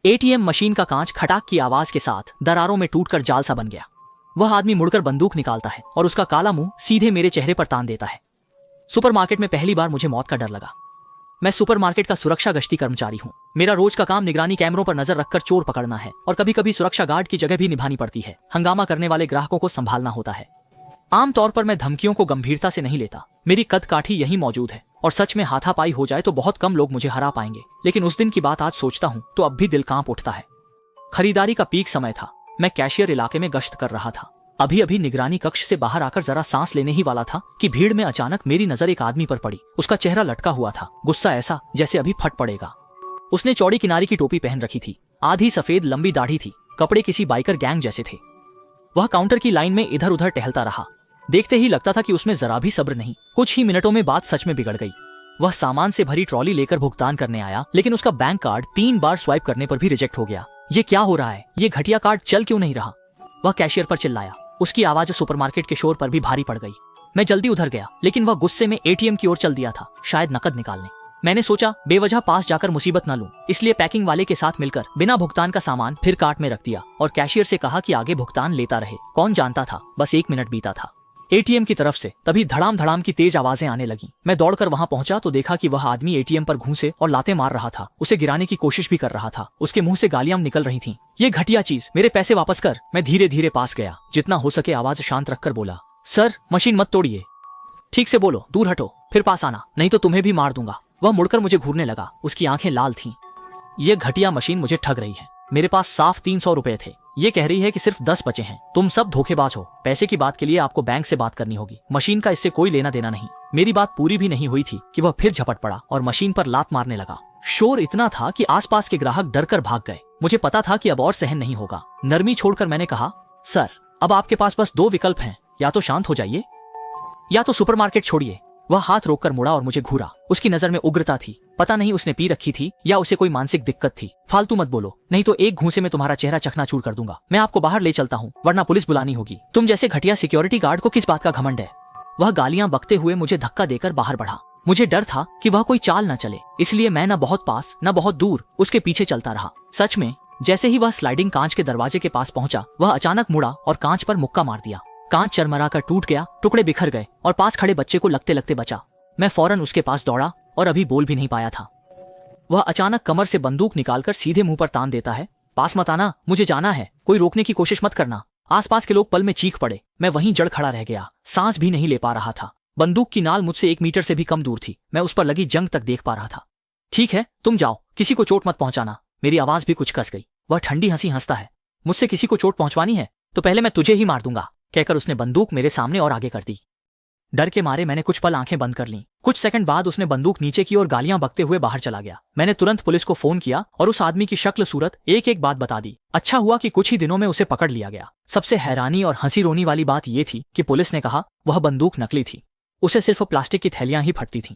ATM machine का कांच खटाक की आवाज के साथ दरारों में टूटकर जाल सा बन गया। वह आदमी मुड़कर बंदूक निकालता है और उसका काला मुंह सीधे मेरे चेहरे पर तान देता है। सुपरमार्केट में पहली बार मुझे मौत का डर लगा। मैं सुपरमार्केट का सुरक्षा गश्ती कर्मचारी हूँ। मेरा रोज का काम निगरानी कैमरों पर नजर रखकर चोर पकड़ना है और कभी कभी सुरक्षा गार्ड की जगह भी निभानी पड़ती है। हंगामा करने वाले ग्राहकों को संभालना होता है। आमतौर पर मैं धमकियों को गंभीरता से नहीं लेता। मेरी कद काठी यही मौजूद है और सच में हाथापाई हो जाए तो बहुत कम लोग मुझे हरा पाएंगे। लेकिन उस दिन की बात आज सोचता हूँ तो अब भी दिल कांप उठता है। खरीदारी का पीक समय था। मैं कैशियर इलाके में गश्त कर रहा था। अभी अभी निगरानी कक्ष से बाहर आकर जरा सांस लेने ही वाला था कि भीड़ में अचानक मेरी नजर एक आदमी पर पड़ी। उसका चेहरा लटका हुआ था, गुस्सा ऐसा जैसे अभी फट पड़ेगा। उसने चौड़ी किनारी की टोपी पहन रखी थी, आधी सफेद लंबी दाढ़ी थी, कपड़े किसी बाइकर गैंग जैसे थे। वह काउंटर की लाइन में इधर उधर टहलता रहा। देखते ही लगता था कि उसमें जरा भी सब्र नहीं। कुछ ही मिनटों में बात सच में बिगड़ गई। वह सामान से भरी ट्रॉली लेकर भुगतान करने आया, लेकिन उसका बैंक कार्ड 3 बार स्वाइप करने पर भी रिजेक्ट हो गया। ये क्या हो रहा है? ये घटिया कार्ड चल क्यों नहीं रहा? वह कैशियर पर चिल्लाया। उसकी आवाज सुपरमार्केट के शोर पर भी भारी पड़ गई। मैं जल्दी उधर गया, लेकिन वह गुस्से में एटीएम की ओर चल दिया था, शायद नकद निकालने। मैंने सोचा बेवजह पास जाकर मुसीबत न लूं, इसलिए पैकिंग वाले के साथ मिलकर बिना भुगतान का सामान फिर कार्ट में रख दिया और कैशियर से कहा कि आगे भुगतान लेता रहे। कौन जानता था, बस 1 मिनट बीता था। एटीएम की तरफ से तभी धड़ाम धड़ाम की तेज आवाजें आने लगी। मैं दौड़कर वहां पहुंचा तो देखा कि वह आदमी एटीएम पर घूंसे और लाते मार रहा था। उसे गिराने की कोशिश भी कर रहा था। उसके मुंह से गालियां निकल रही थीं। ये घटिया चीज, मेरे पैसे वापस कर। मैं धीरे धीरे पास गया, जितना हो सके आवाज शांत रखकर बोला, सर मशीन मत तोड़िए, ठीक से बोलो, दूर हटो, फिर पास आना, नहीं तो तुम्हें भी मार दूंगा। वह मुड़कर मुझे घूरने लगा। उसकी आंखें लाल थीं। ये घटिया मशीन मुझे ठग रही है। मेरे पास साफ 300 रुपए थे। ये कह रही है कि सिर्फ 10 बचे हैं। तुम सब धोखेबाज हो। पैसे की बात के लिए आपको बैंक से बात करनी होगी। मशीन का इससे कोई लेना देना नहीं। मेरी बात पूरी भी नहीं हुई थी कि वह फिर झपट पड़ा और मशीन पर लात मारने लगा। शोर इतना था कि आसपास के ग्राहक डरकर भाग गए। मुझे पता था कि अब और सहन नहीं होगा। नरमी छोड़कर मैंने कहा, सर अब आपके पास बस 2 विकल्प हैं, या तो शांत हो जाइए या तो सुपरमार्केट छोड़िए। वह हाथ रोककर मुड़ा और मुझे घूरा। उसकी नजर में उग्रता थी। पता नहीं उसने पी रखी थी या उसे कोई मानसिक दिक्कत थी। फालतू मत बोलो, नहीं तो एक घूंसे में तुम्हारा चेहरा चकनाचूर कर दूंगा। मैं आपको बाहर ले चलता हूँ, वरना पुलिस बुलानी होगी। तुम जैसे घटिया सिक्योरिटी गार्ड को किस बात का घमंड है? वह गालियां बकते हुए मुझे धक्का देकर बाहर बढ़ा। मुझे डर था कि वह कोई चाल न चले, इसलिए मैं न बहुत पास न बहुत दूर उसके पीछे चलता रहा। सच में जैसे ही वह स्लाइडिंग कांच के दरवाजे के पास पहुंचा, वह अचानक मुड़ा और कांच पर मुक्का मार दिया। कांच चरमराकर टूट गया, टुकड़े बिखर गए और पास खड़े बच्चे को लगते लगते बचा। मैं फौरन उसके पास दौड़ा और अभी बोल भी नहीं पाया था। वह अचानक कमर से बंदूक निकालकर सीधे मुंह पर तान देता है, पास मत आना, मुझे जाना है, कोई रोकने की कोशिश मत करना। आसपास के लोग पल में चीख पड़े। मैं वहीं जड़ खड़ा रह गया, सांस भी नहीं ले पा रहा था। बंदूक की नाल मुझसे 1 मीटर से भी कम दूर थी। मैं उस पर लगी जंग तक देख पा रहा था। ठीक है, तुम जाओ, किसी को चोट मत पहुंचाना। मेरी आवाज भी कुछ कस गई। वह ठंडी हंसी हंसता है। मुझसे किसी को चोट पहुंचवानी है तो पहले मैं तुझे ही मार दूंगा, कहकर उसने बंदूक मेरे सामने और आगे कर दी। डर के मारे मैंने कुछ पल आंखें बंद कर लीं। कुछ सेकंड बाद उसने बंदूक नीचे की और गालियां बकते हुए बाहर चला गया। मैंने तुरंत पुलिस को फोन किया और उस आदमी की शक्ल सूरत एक एक बात बता दी। अच्छा हुआ कि कुछ ही दिनों में उसे पकड़ लिया गया। सबसे हैरानी और हंसी रोनी वाली बात यह थी कि पुलिस ने कहा वह बंदूक नकली थी, उसे सिर्फ प्लास्टिक की थैलियां ही फटती थीं।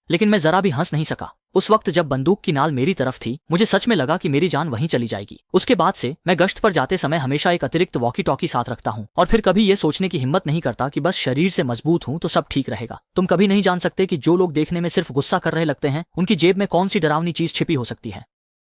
लेकिन मैं जरा भी हंस नहीं सका। उस वक्त जब बंदूक की नाल मेरी तरफ थी, मुझे सच में लगा कि मेरी जान वहीं चली जाएगी। उसके बाद से मैं गश्त पर जाते समय हमेशा एक अतिरिक्त वॉकी टॉकी साथ रखता हूँ और फिर कभी ये सोचने की हिम्मत नहीं करता कि बस शरीर से मजबूत हूँ तो सब ठीक रहेगा। तुम कभी नहीं जान सकते कि जो लोग देखने में सिर्फ गुस्सा कर रहे लगते हैं, उनकी जेब में कौन सी डरावनी चीज छिपी हो सकती है।